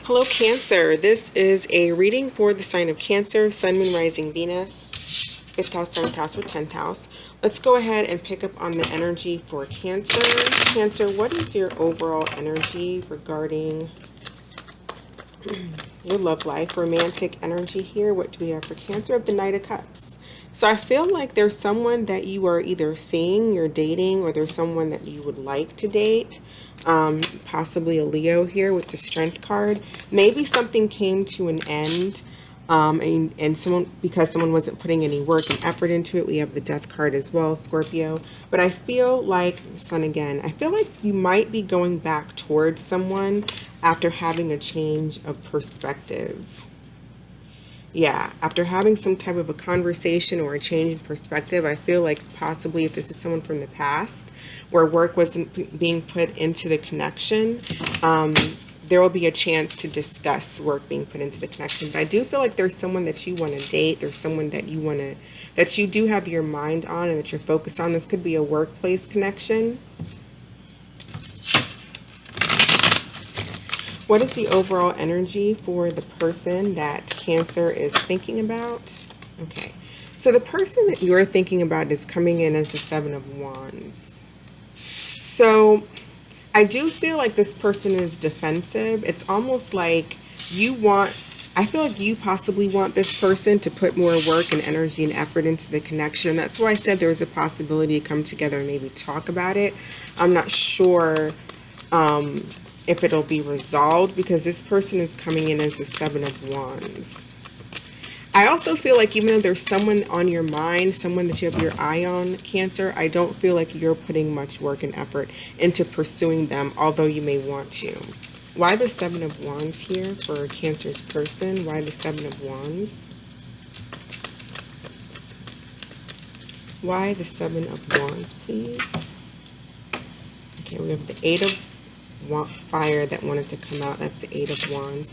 Hello, Cancer. This is a reading for the sign of Cancer, Sun, Moon, Rising, Venus, 5th house, 7th house, or 10th house. Let's go ahead and pick up on the energy for Cancer. Cancer, what is your overall energy regarding your love life, romantic energy here? What do we have for Cancer? Of the Knight of Cups. So I feel like there's someone that you are either seeing, you're dating, or there's someone that you would like to date. Possibly a Leo here with the Strength card. Maybe something came to an end, and someone, because someone wasn't putting any work and effort into it. We have the Death card as well, Scorpio. But I feel like, Sun again, I feel like you might be going back towards someone after having a change of perspective. Yeah, after having some type of a conversation or a change in perspective, I feel like possibly if this is someone from the past where work wasn't being put into the connection, there will be a chance to discuss work being put into the connection. But I do feel like there's someone that you want to date. There's someone that that you do have your mind on and that you're focused on. This could be a workplace connection. What is the overall energy for the person that Cancer is thinking about? Okay, so the person that you're thinking about is coming in as the Seven of Wands. So I do feel like this person is defensive. It's almost like I feel like you possibly want this person to put more work and energy and effort into the connection. That's why I said there was a possibility to come together and maybe talk about it. I'm not sure if it'll be resolved, because this person is coming in as the Seven of Wands. I also feel like even though there's someone on your mind, someone that you have your eye on, Cancer, I don't feel like you're putting much work and effort into pursuing them, although you may want to. Why the Seven of Wands here for Cancer's person? Why the Seven of Wands? Why the Seven of Wands, please? Okay, we have the Eight of Fire that wanted to come out. That's the Eight of Wands.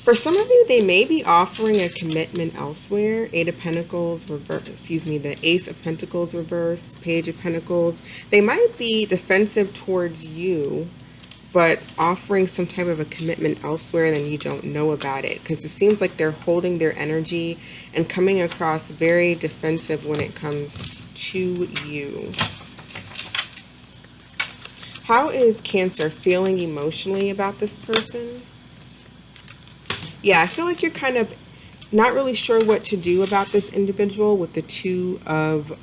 For some of you, they may be offering a commitment elsewhere. Eight of Pentacles reverse, the Ace of Pentacles reverse, Page of Pentacles. They might be defensive towards you, but offering some type of a commitment elsewhere, and then you don't know about it, because it seems like they're holding their energy and coming across very defensive when it comes to you. How is Cancer feeling emotionally about this person? Yeah, I feel like you're kind of not really sure what to do about this individual with the Two of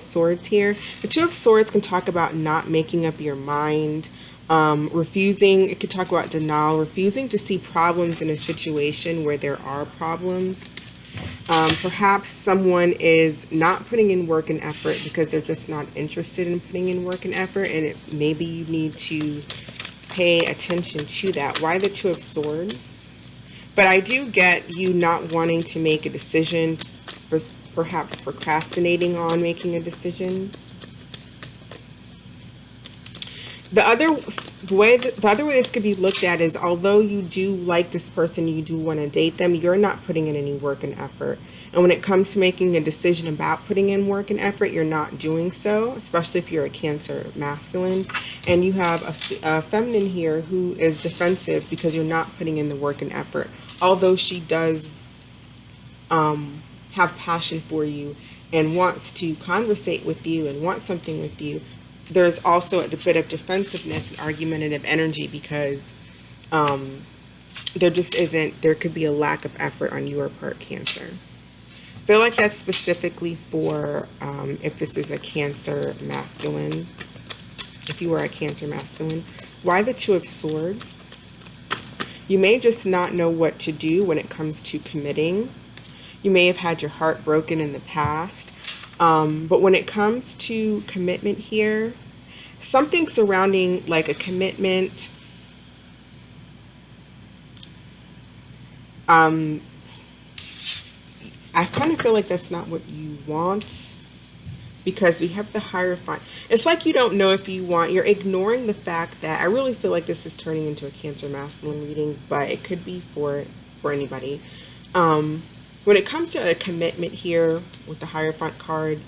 Swords here. The Two of Swords can talk about not making up your mind, refusing. It could talk about denial, refusing to see problems in a situation where there are problems. Perhaps someone is not putting in work and effort because they're just not interested in putting in work and effort, and maybe you need to pay attention to that. Why the Two of Swords? But I do get you not wanting to make a decision, perhaps procrastinating on making a decision. The other way this could be looked at is, although you do like this person, you do want to date them, you're not putting in any work and effort. And when it comes to making a decision about putting in work and effort, you're not doing so, especially if you're a Cancer masculine. And you have a feminine here who is defensive because you're not putting in the work and effort. Although she does have passion for you and wants to conversate with you and want something with you, there's also a bit of defensiveness and argumentative energy because there could be a lack of effort on your part, Cancer. I feel like that's specifically for if this is a Cancer masculine, if you are a Cancer masculine. Why the Two of Swords? You may just not know what to do when it comes to committing. You may have had your heart broken in the past. But when it comes to commitment here, something surrounding like a commitment, I kind of feel like that's not what you want, because we have the Hierophant. It's like you don't know if you want, you're ignoring the fact that, I really feel like this is turning into a Cancer masculine reading, but it could be for anybody. When it comes to a commitment here with the Hierophant card,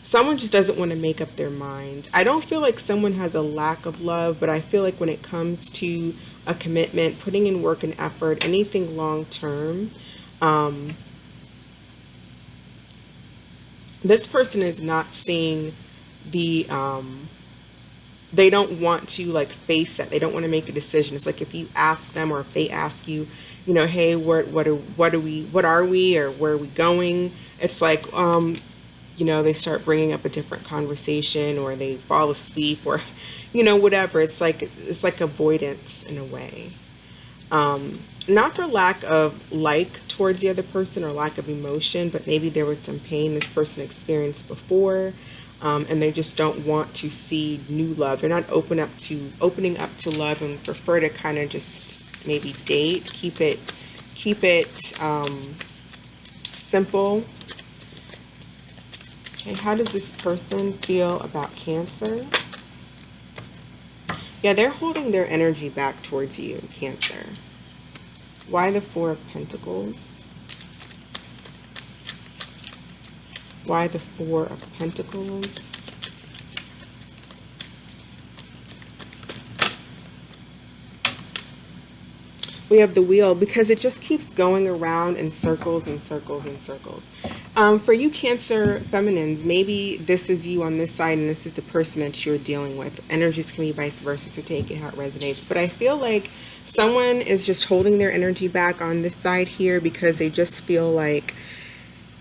someone just doesn't want to make up their mind. I don't feel like someone has a lack of love, but I feel like when it comes to a commitment, putting in work and effort, anything long term, this person is not seeing the, they don't want to like face that. They don't want to make a decision. It's like if you ask them, or if they ask you, you know, hey, what are we, or where are we going? It's like, you know, they start bringing up a different conversation, or they fall asleep, or, you know, whatever. It's like avoidance in a way. Not for lack of like towards the other person or lack of emotion, but maybe there was some pain this person experienced before, and they just don't want to see new love. They're not opening up to love, and prefer to kind of just maybe date, keep it simple. Okay, how does this person feel about Cancer? Yeah, they're holding their energy back towards you, Cancer. Why the Four of Pentacles? Why the Four of Pentacles? We have the Wheel, because it just keeps going around in circles and circles and circles. For you Cancer feminines, maybe this is you on this side and this is the person that you're dealing with. Energies can be vice versa, so take it how it resonates. But I feel like someone is just holding their energy back on this side here because they just feel like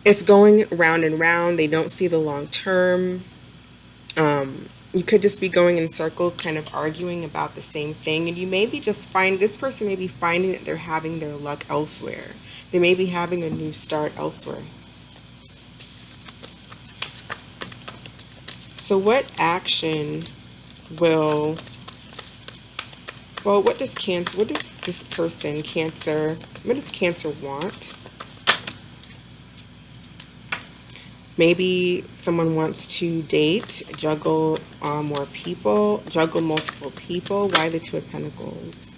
it's going round and round. They don't see the long term. You could just be going in circles, kind of arguing about the same thing. And you maybe just this person may be finding that they're having their luck elsewhere. They may be having a new start elsewhere. So what action what does this person, Cancer, what does Cancer want? Maybe someone wants to date, juggle multiple people. Why the Two of Pentacles?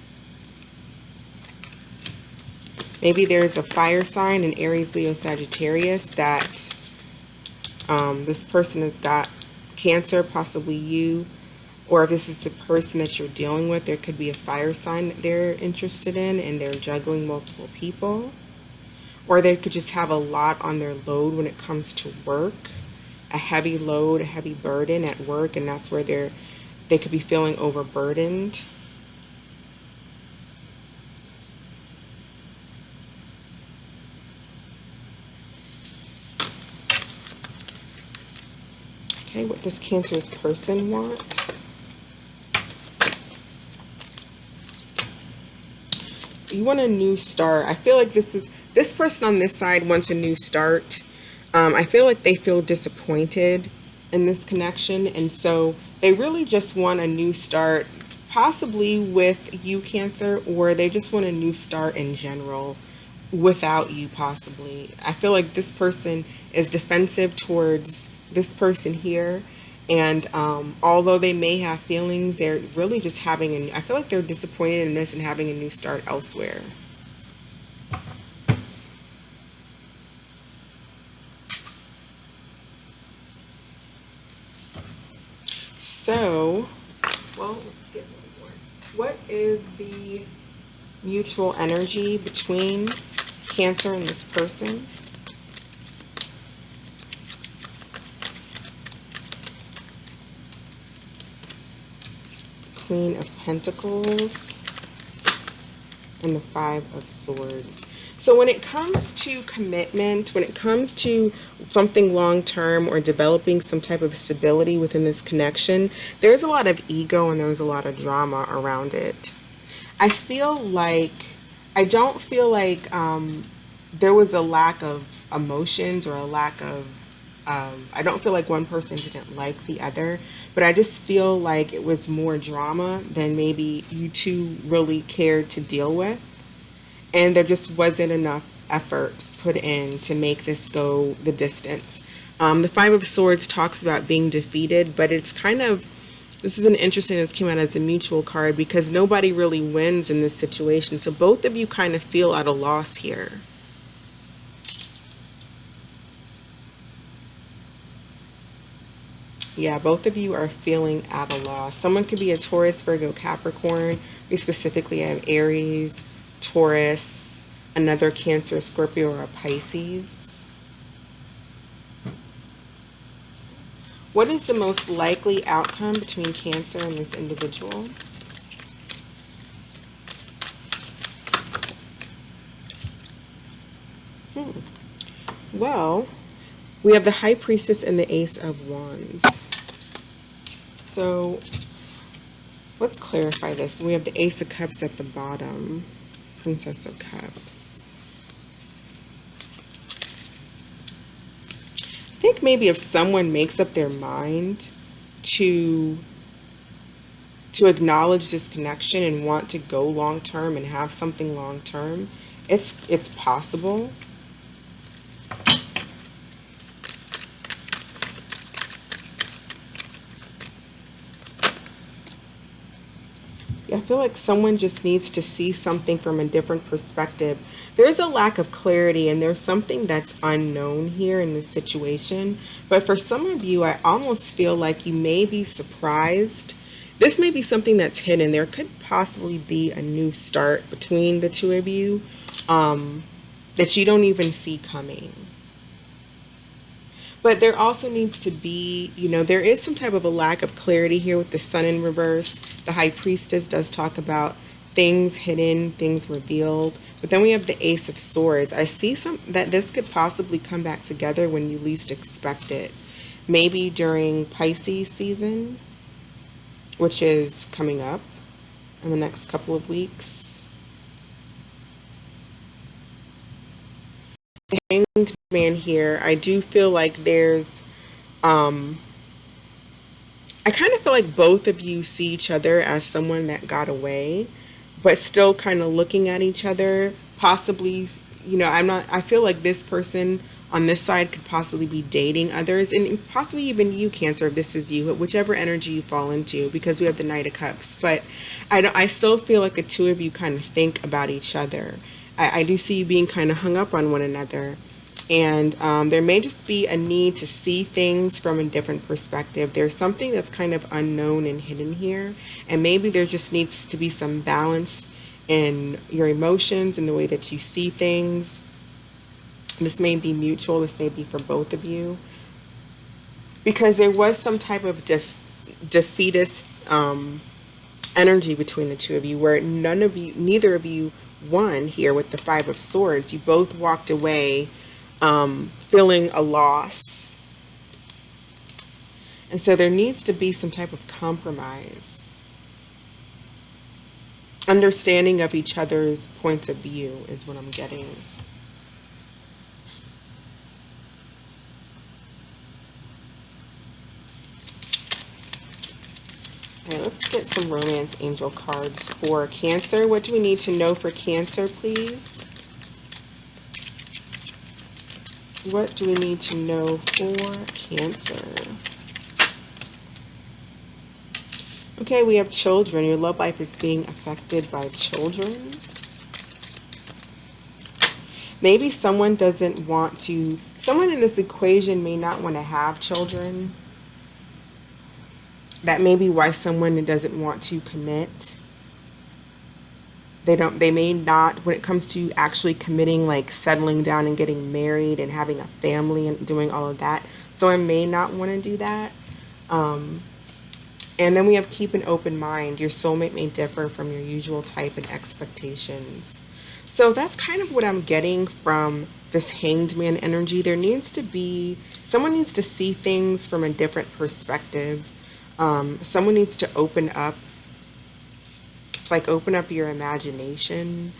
Maybe there's a fire sign, an Aries, Leo, Sagittarius, that this person has got Cancer, possibly you, or if this is the person that you're dealing with, there could be a fire sign that they're interested in and they're juggling multiple people. Or they could just have a lot on their load when it comes to work, a heavy load, a heavy burden at work, and that's where they could be feeling overburdened. Okay, what does Cancer's person want? You want a new start. I feel like this person on this side wants a new start. I feel like they feel disappointed in this connection, and so they really just want a new start, possibly with you, Cancer, or they just want a new start in general without you, possibly. I feel like this person is defensive towards this person here, and although they may have feelings, they're really just having I feel like they're disappointed in this and having a new start elsewhere. So, well, let's get one more. What is the mutual energy between Cancer and this person? Queen of Pentacles and the Five of Swords. So when it comes to commitment, when it comes to something long-term or developing some type of stability within this connection, there's a lot of ego and there's a lot of drama around it. I don't feel like there was a lack of emotions or a lack of I don't feel like one person didn't like the other, but I just feel like it was more drama than maybe you two really cared to deal with. And there just wasn't enough effort put in to make this go the distance. The Five of Swords talks about being defeated, but it's kind of, this is an interesting, this came out as a mutual card because nobody really wins in this situation. So both of you kind of feel at a loss here. Yeah, both of you are feeling at a loss. Someone could be a Taurus, Virgo, Capricorn. We specifically have Aries, Taurus, another Cancer, Scorpio, or a Pisces. What is the most likely outcome between Cancer and this individual? Well, we have the High Priestess and the Ace of Wands. So let's clarify this. We have the Ace of Cups at the bottom, Princess of Cups. I think maybe if someone makes up their mind to acknowledge this connection and want to go long term and have something long term, it's possible. I feel like someone just needs to see something from a different perspective. There's a lack of clarity and there's something that's unknown here in this situation. But for some of you, I almost feel like you may be surprised. This may be something that's hidden. There could possibly be a new start between the two of you that you don't even see coming. But there also needs to be, there is some type of a lack of clarity here with the Sun in reverse. The High Priestess does talk about things hidden, things revealed. But then we have the Ace of Swords. I see that this could possibly come back together when you least expect it. Maybe during Pisces season, which is coming up in the next couple of weeks. The Hanged Man here, I do feel like there's I kind of feel like both of you see each other as someone that got away, but still kind of looking at each other, possibly, I feel like this person on this side could possibly be dating others, and possibly even you, Cancer, if this is you, whichever energy you fall into, because we have the Knight of Cups. But I still feel like the two of you kind of think about each other. I do see you being kind of hung up on one another. And there may just be a need to see things from a different perspective. There's something that's kind of unknown and hidden here. And maybe there just needs to be some balance in your emotions and the way that you see things. This may be mutual. This may be for both of you. Because there was some type of defeatist energy between the two of you where neither of you won here with the Five of Swords. You both walked away feeling a loss. And so there needs to be some type of compromise. Understanding of each other's points of view is what I'm getting. All right, let's get some romance angel cards for Cancer. What do we need to know for Cancer, please? What do we need to know for Cancer? Okay, we have children. Your love life is being affected by children. Maybe someone doesn't want to, someone in this equation may not want to have children. That may be why someone doesn't want to commit. They may not, when it comes to actually committing, like settling down and getting married and having a family and doing all of that, someone may not want to do that. And then we have keep an open mind. Your soulmate may differ from your usual type and expectations. So that's kind of what I'm getting from this Hanged Man energy. There needs to be, someone needs to see things from a different perspective. Someone needs to open up. It's like open up your imagination.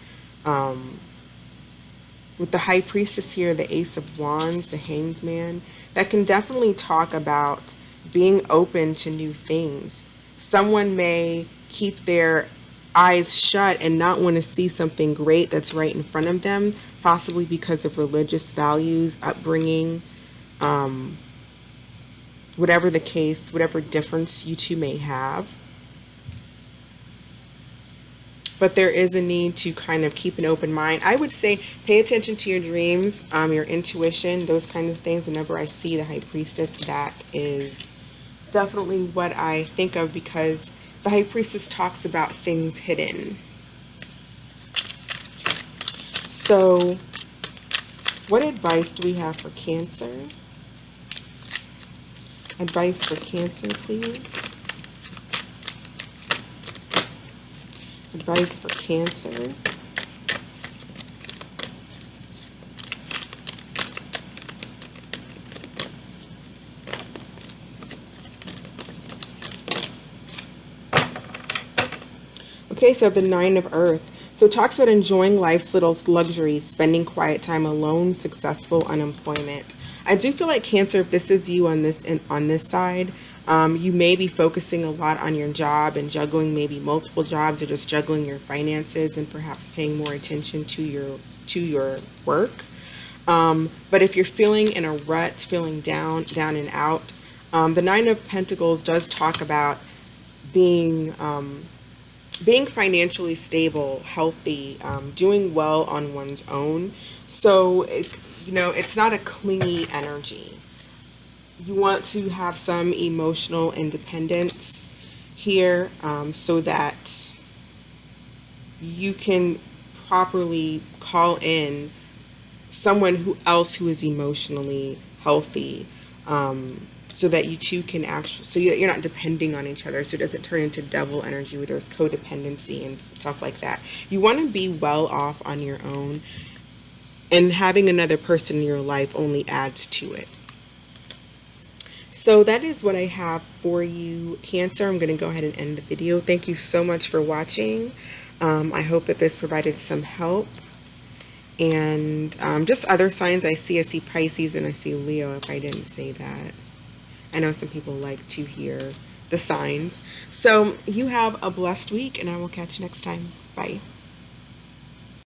With the High Priestess here, the Ace of Wands, the Hanged Man, that can definitely talk about being open to new things. Someone may keep their eyes shut and not want to see something great that's right in front of them, possibly because of religious values, upbringing, whatever the case, whatever difference you two may have. But there is a need to kind of keep an open mind. I would say pay attention to your dreams, your intuition, those kinds of things. Whenever I see the High Priestess, that definitely what I think of, because the High Priestess talks about things hidden. So what advice do we have for Cancer? Advice for Cancer, please. Advice for Cancer. Okay, so the Nine of Earth. So it talks about enjoying life's little luxuries, spending quiet time alone, successful unemployment. I do feel like Cancer, if this is you on this side, you may be focusing a lot on your job and juggling maybe multiple jobs, or just juggling your finances and perhaps paying more attention to your work. But if you're feeling in a rut, feeling down and out, the Nine of Pentacles does talk about being financially stable, healthy, doing well on one's own. So, it's not a clingy energy. You want to have some emotional independence here, so that you can properly call in someone else who is emotionally healthy, so that you two can actually, so you're not depending on each other, so it doesn't turn into devil energy where there's codependency and stuff like that. You want to be well off on your own, and having another person in your life only adds to it. So that is what I have for you, Cancer. I'm going to go ahead and end the video. Thank you so much for watching. I hope that this provided some help. And just other signs I see Pisces and I see Leo, if I didn't say that. I know some people like to hear the signs. So you have a blessed week, and I will catch you next time. Bye.